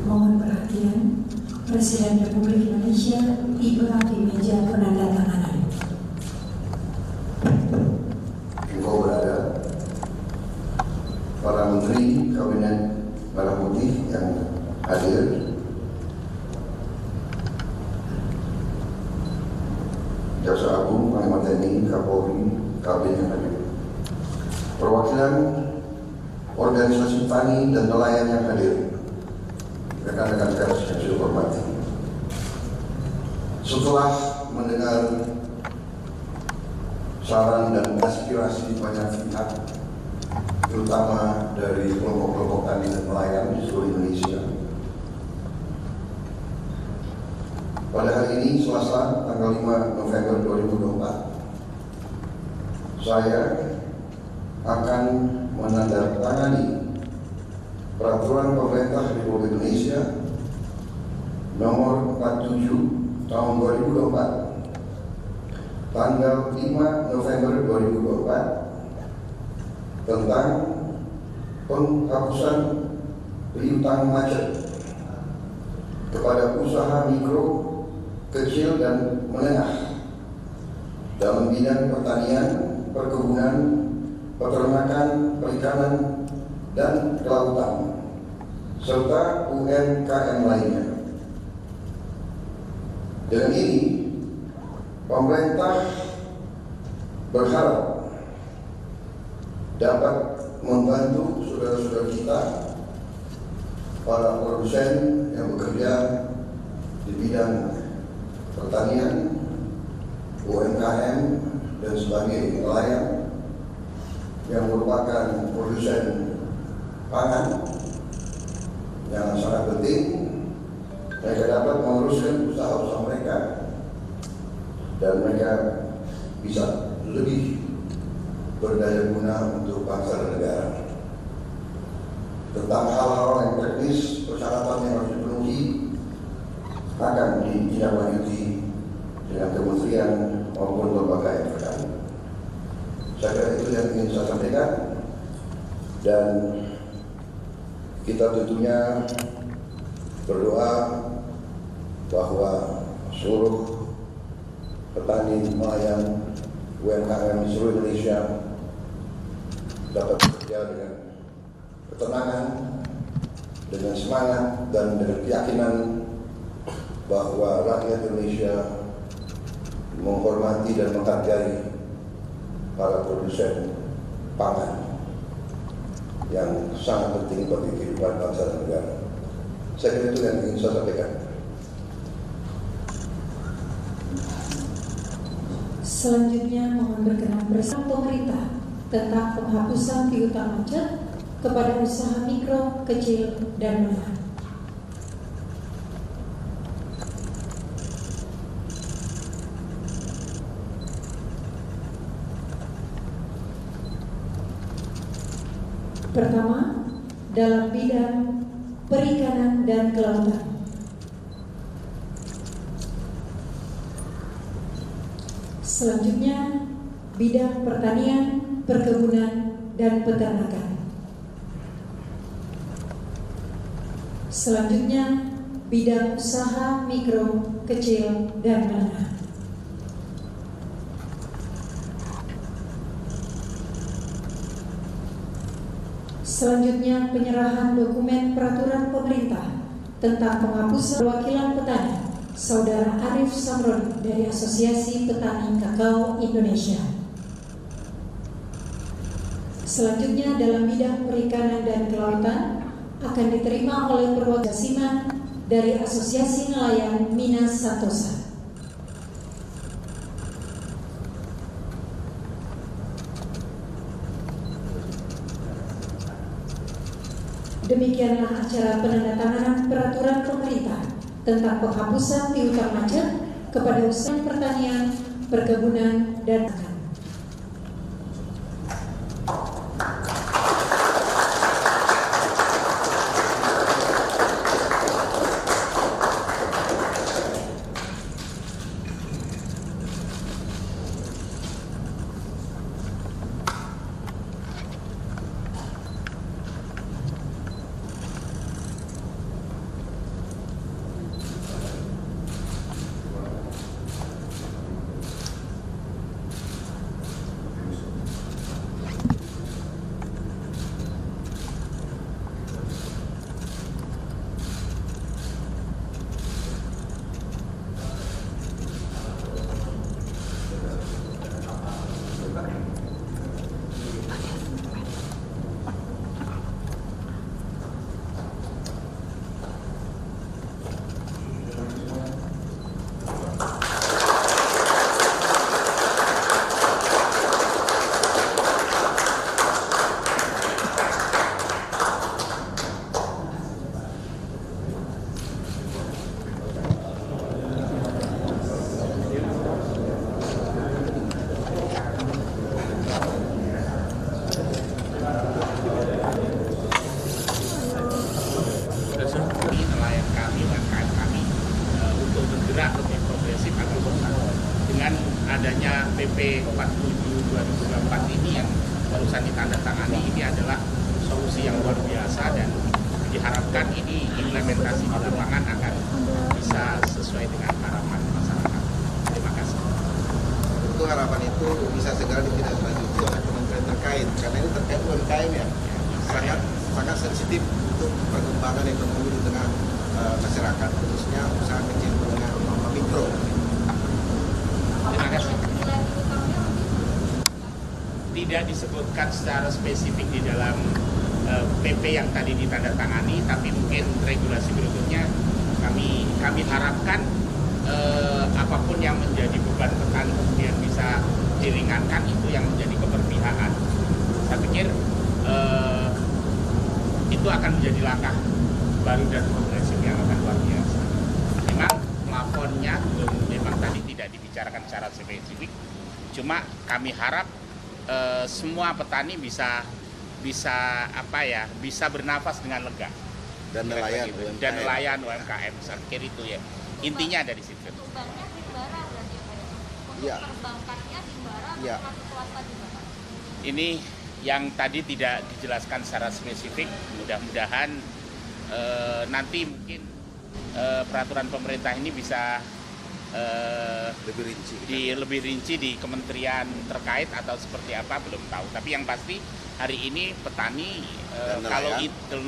Mohon perhatian, Presiden Republik Indonesia tiba di meja penandatanganan. Engkau berada, para Menteri Kabinet Merah Putih yang hadir, Jaksa Agung, Panglima TNI, Kapolri, Kabin yang hadir, perwakilan organisasi tani dan nelayan yang hadir, rekan-rekan pers yang saya hormati. Setelah mendengar saran dan aspirasi banyak pihak, terutama dari kelompok-kelompok tani dan nelayan di seluruh Indonesia, pada hari ini, Selasa, tanggal 5 November 2024, saya akan menandatangani Peraturan Pemerintah Republik Indonesia Nomor 47 Tahun 2024, tanggal 5 November 2024, tentang penghapusan piutang macet kepada usaha mikro, kecil dan menengah dalam bidang pertanian, perkebunan, peternakan, perikanan, dan kelautan, serta UMKM lainnya. Dengan ini, pemerintah berharap dapat membantu saudara-saudara kita, para produsen yang bekerja di bidang pertanian, UMKM, dan sebagai nelayan yang merupakan produsen pangan yang sangat penting. Mereka dapat meneruskan usaha-usaha mereka dan mereka bisa lebih berdaya guna untuk bangsa dan negara. Tentang hal-hal yang teknis, persyaratan yang harus dipenuhi akan ditindaklanjuti dengan kementerian maupun lembaga yang terkait. Saya kira itu yang ingin saya sampaikan, dan kita tentunya berdoa bahwa seluruh petani, nelayan, UMKM di seluruh Indonesia dapat bekerja dengan ketenangan, dengan semangat, dan dengan keyakinan bahwa rakyat Indonesia menghormati dan menghargai para produsen pangan yang sangat penting bagi kehidupan bangsa dan negara. Saya kira itu yang ingin saya sampaikan. Selanjutnya mohon berkenan bersama pemerintah tentang penghapusan piutang macet kepada usaha mikro, kecil, dan menengah. Pertama, dalam bidang perikanan dan kelautan. Selanjutnya, bidang pertanian, perkebunan, dan peternakan. Selanjutnya, bidang usaha mikro, kecil, dan menengah. Selanjutnya, penyerahan dokumen peraturan pemerintah tentang penghapusan perwakilan petani, Saudara Arif Samron dari Asosiasi Petani Kakao Indonesia. Selanjutnya, dalam bidang perikanan dan kelautan akan diterima oleh perwakilan Siman dari Asosiasi Nelayan Minas Santosa. Demikianlah acara penandatanganan peraturan pemerintah tentang penghapusan piutang macet kepada usaha pertanian, perkebunan, dan pangan. PP 47/2024 ini yang barusan ditandatangani ini adalah solusi yang luar biasa, dan diharapkan ini implementasi di lapangan akan bisa sesuai dengan harapan masyarakat. Terima kasih. Tentu harapan itu bisa segera ditindaklanjuti oleh kementerian terkait, karena ini terkait UMKM ya, sangat sensitif untuk perkembangan ekonomi di tengah masyarakat, khususnya usaha kecil menengah mikro. Terima kasih. Tidak disebutkan secara spesifik di dalam PP yang tadi ditandatangani, tapi mungkin regulasi berikutnya kami harapkan apapun yang menjadi beban petani kemudian bisa diringankan, itu yang menjadi keberpihakan. Saya pikir itu akan menjadi langkah baru dan progresif yang akan luar biasa. Memang plafonnya memang tadi tidak dibicarakan secara spesifik, cuma kami harap semua petani bisa bernafas dengan lega, Dan nelayan gitu. UMKM. Dan nelayan UMKM, saya pikir itu ya intinya dari situ. Bebannya Himbara berarti ya, Pak? Untuk Ya. perbankannya Himbara atau Ya. kartu swasta juga, Pak? Ini yang tadi tidak dijelaskan secara spesifik, mudah-mudahan nanti mungkin peraturan pemerintah ini bisa lebih rinci di kementerian terkait atau seperti apa, belum tahu. Tapi yang pasti hari ini petani kalau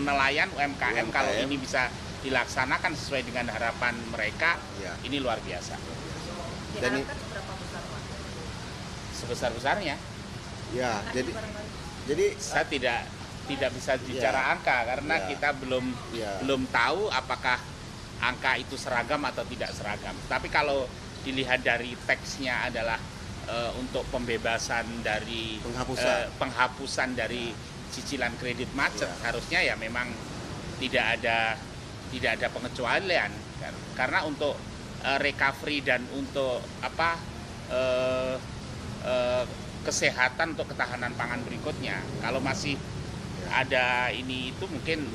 nelayan UMKM kalau ini bisa dilaksanakan sesuai dengan harapan mereka, ini luar biasa. Dan sebesar-besarnya. Ya, jadi saya tidak bisa bicara angka karena kita belum tahu apakah angka itu seragam atau tidak seragam. Tapi kalau dilihat dari teksnya adalah untuk pembebasan dari penghapusan dari cicilan kredit macet, harusnya ya memang tidak ada pengecualian, karena untuk recovery dan untuk kesehatan, untuk ketahanan pangan berikutnya, kalau masih ada ini itu mungkin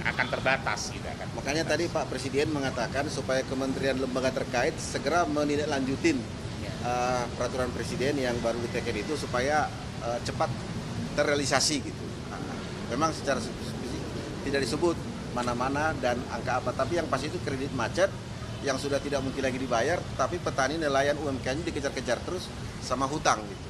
akan terbatas gitu. Makanya tadi Pak Presiden mengatakan supaya kementerian lembaga terkait segera menindaklanjutin peraturan Presiden yang baru diteken itu supaya cepat terrealisasi gitu. Memang secara spesifik tidak disebut mana-mana dan angka apa, tapi yang pasti itu kredit macet yang sudah tidak mungkin lagi dibayar, tapi petani nelayan UMKM dikejar-kejar terus sama hutang gitu.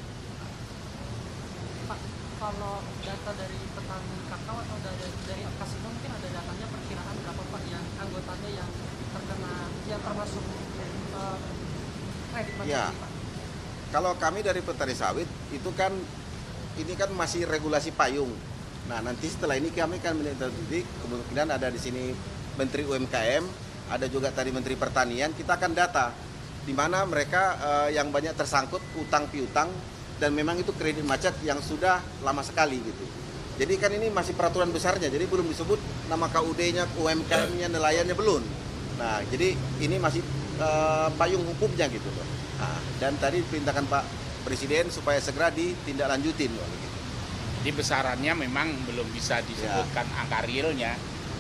Pak, kalau data dari petani kakao atau dari Kasino mungkin ada datanya perkiraan berapa Pak yang anggotanya yang terkena, yang termasuk kredit macet Ya, Pak? kalau kami dari petani sawit itu kan ini kan masih regulasi payung. Nah, nanti setelah ini kami akan menindaklanjuti, kemungkinan ada di sini Menteri UMKM, ada juga tadi Menteri Pertanian, kita akan data di mana mereka yang banyak tersangkut utang piutang dan memang itu kredit macet yang sudah lama sekali gitu. Jadi kan ini masih peraturan besarnya, jadi belum disebut nama KUD-nya, UMKM-nya, nelayannya belum. Nah, jadi ini masih payung hukumnya gitu loh. Nah, dan tadi perintahkan Pak Presiden supaya segera ditindaklanjutin loh, gitu. Di besarannya memang belum bisa disebutkan angka realnya,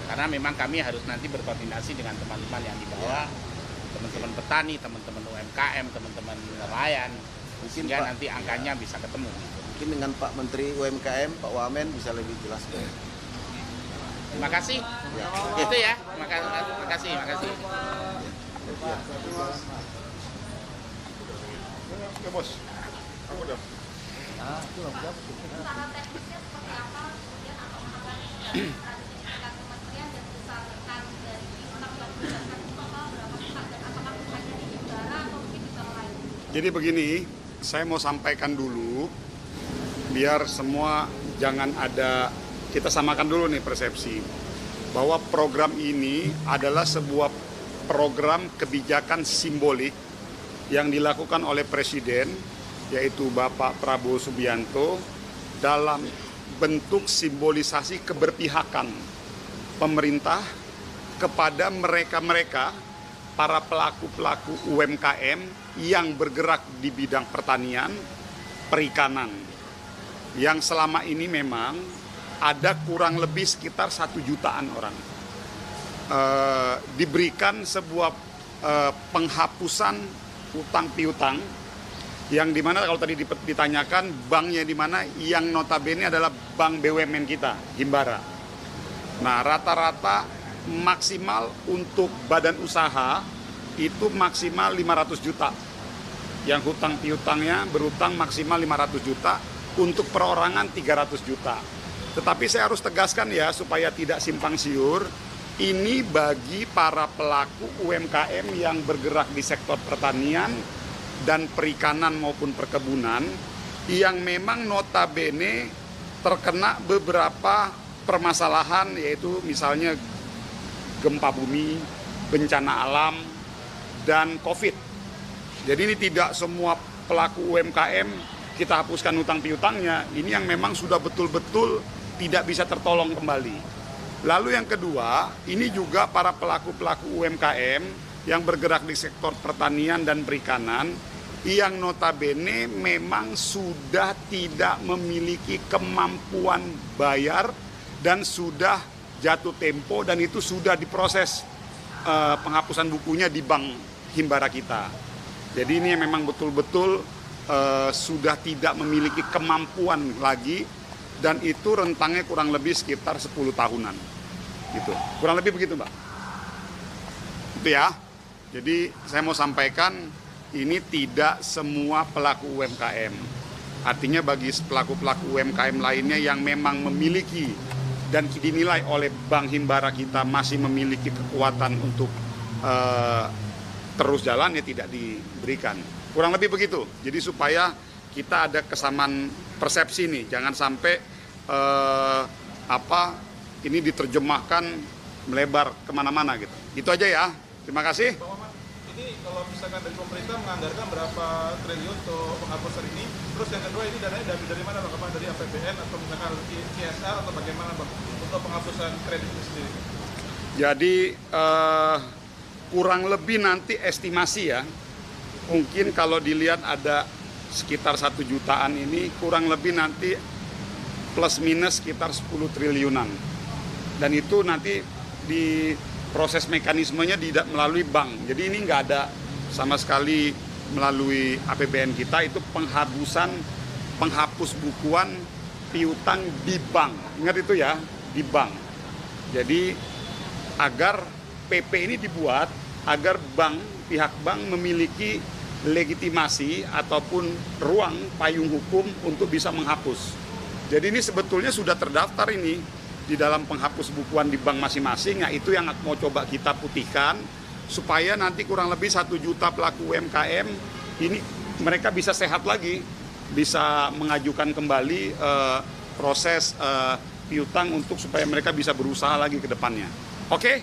karena memang kami harus nanti berkoordinasi dengan teman-teman yang di bawah, teman-teman petani, teman-teman UMKM, teman-teman nelayan, sehingga nanti angkanya bisa ketemu. Mungkin dengan Pak Menteri UMKM, Pak Wamen bisa lebih jelas. Terima kasih. Itu ya. Terima kasih. Ya bos, aku udah. Secara teknisnya seperti apa kemudian apakah tingkat kementerian dan besaran dari utang yang berdasarkan itu total berapa besar, dan apakah hanya di Himbara atau mungkin di bank lain? Jadi begini, saya mau sampaikan dulu biar semua jangan ada, kita samakan dulu nih persepsi bahwa program ini adalah sebuah program kebijakan simbolik yang dilakukan oleh Presiden, yaitu Bapak Prabowo Subianto, dalam bentuk simbolisasi keberpihakan pemerintah kepada mereka-mereka, para pelaku-pelaku UMKM yang bergerak di bidang pertanian, perikanan, yang selama ini memang ada kurang lebih sekitar 1 jutaan orang. Diberikan sebuah penghapusan utang piutang yang dimana kalau tadi ditanyakan banknya di mana, yang notabene adalah bank BUMN kita, Himbara. Nah, rata-rata maksimal untuk badan usaha itu maksimal 500 juta. Yang hutang piutangnya berutang maksimal 500 juta, untuk perorangan 300 juta. Tetapi saya harus tegaskan ya, supaya tidak simpang siur, ini bagi para pelaku UMKM yang bergerak di sektor pertanian dan perikanan maupun perkebunan, yang memang notabene terkena beberapa permasalahan, yaitu misalnya gempa bumi, bencana alam, dan COVID. Jadi ini tidak semua pelaku UMKM kita hapuskan hutang piutangnya, ini yang memang sudah betul-betul tidak bisa tertolong kembali. Lalu yang kedua, ini juga para pelaku-pelaku UMKM yang bergerak di sektor pertanian dan perikanan, yang notabene memang sudah tidak memiliki kemampuan bayar dan sudah jatuh tempo, dan itu sudah diproses penghapusan bukunya di bank Himbara kita. Jadi ini memang betul-betul sudah tidak memiliki kemampuan lagi, dan itu rentangnya kurang lebih sekitar 10 tahunan. Gitu. Kurang lebih begitu, Mbak. Itu ya. Jadi saya mau sampaikan, ini tidak semua pelaku UMKM. Artinya bagi pelaku-pelaku UMKM lainnya yang memang memiliki dan dinilai oleh Bank Himbara kita masih memiliki kekuatan untuk terus jalan, ya tidak diberikan. Kurang lebih begitu. Jadi supaya kita ada kesamaan persepsi nih, jangan sampai ini diterjemahkan melebar kemana-mana gitu. Itu aja ya. Terima kasih. Pak Maman, ini kalau misalkan dari pemerintah menganggarkan berapa triliun untuk penghapusan ini, terus yang kedua ini dananya dari mana Bang? Apakah dari APBN atau misalkan CSR atau bagaimana Bang untuk penghapusan kredit itu sendiri? Jadi kurang lebih nanti estimasi ya, mungkin kalau dilihat ada sekitar 1 jutaan ini, kurang lebih nanti plus minus sekitar 10 triliunan. Dan itu nanti di proses mekanismenya tidak melalui bank. Jadi ini nggak ada sama sekali melalui APBN kita, itu penghapus bukuan piutang di bank. Ingat itu ya, di bank. Jadi agar PP ini dibuat agar pihak bank memiliki legitimasi ataupun ruang payung hukum untuk bisa menghapus. Jadi ini sebetulnya sudah terdaftar ini di dalam penghapus bukuan di bank masing-masing. Nah, itu yang mau coba kita putihkan supaya nanti kurang lebih 1 juta pelaku UMKM ini mereka bisa sehat lagi, bisa mengajukan kembali proses piutang untuk supaya mereka bisa berusaha lagi ke depannya. Oke?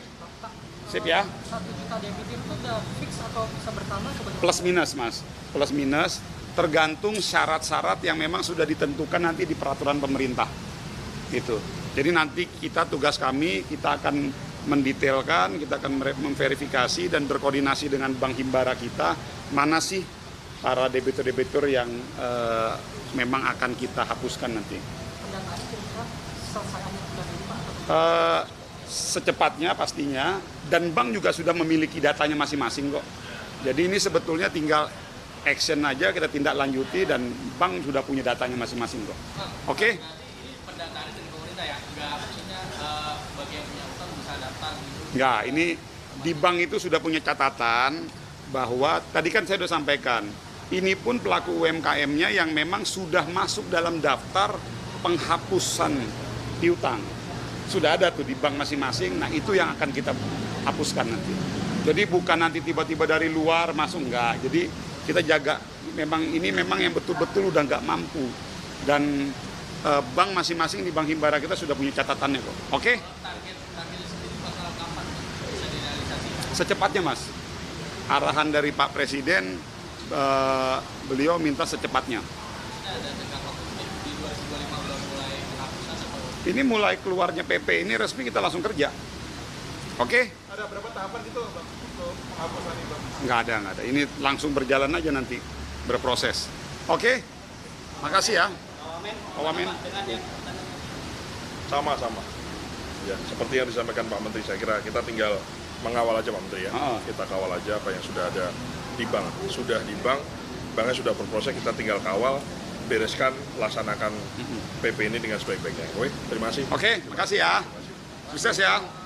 Sip ya. 1 juta debitur itu udah fix atau bisa bertambah? Plus minus, Mas. Plus minus tergantung syarat-syarat yang memang sudah ditentukan nanti di peraturan pemerintah. Gitu. Jadi nanti tugas kami, kita akan mendetailkan, kita akan memverifikasi dan berkoordinasi dengan Bank Himbara kita, mana sih para debitur-debitur yang memang akan kita hapuskan nanti. Pendataannya kira-kira selesai akhir bulan ini, Pak? Secepatnya pastinya, dan bank juga sudah memiliki datanya masing-masing kok. Jadi ini sebetulnya tinggal action aja, kita tindak lanjuti, dan bank sudah punya datanya masing-masing kok. Oke? Ini pendataannya dari pemerintah ya? Enggak, maksudnya bagi yang punya utang bisa daftar gitu? Enggak, ini di bank itu sudah punya catatan bahwa, tadi kan saya sudah sampaikan, ini pun pelaku UMKM-nya yang memang sudah masuk dalam daftar penghapusan piutang. Sudah ada tuh di bank masing-masing, nah itu yang akan kita hapuskan nanti. Jadi bukan nanti tiba-tiba dari luar masuk, enggak. Jadi kita jaga, ini memang yang betul-betul udah nggak mampu. Dan bank masing-masing di Bank Himbara kita sudah punya catatannya kok. Oke? Target sendiri bakal kapan bisa direalisasikan? Secepatnya, Mas. Arahan dari Pak Presiden, beliau minta secepatnya. Ada tenggang waktu di 2025 belum mulai penghapusan atau? Ini mulai keluarnya PP ini resmi kita langsung kerja. Oke? Ada berapa tahapan gitu Bang untuk penghapusan ini Bang? Nggak ada. Ini langsung berjalan aja nanti, berproses. Oke? Makasih ya. Pak Wamen. Sama-sama. Ya, seperti yang disampaikan Pak Menteri, saya kira kita tinggal mengawal aja Pak Menteri ya. Kita kawal aja apa yang sudah ada di bank. Sudah di bank, banknya sudah berproses, kita tinggal kawal, bereskan, laksanakan PP ini dengan sebaik-baiknya. Oke, terima kasih. Oke, makasih ya. Sukses ya.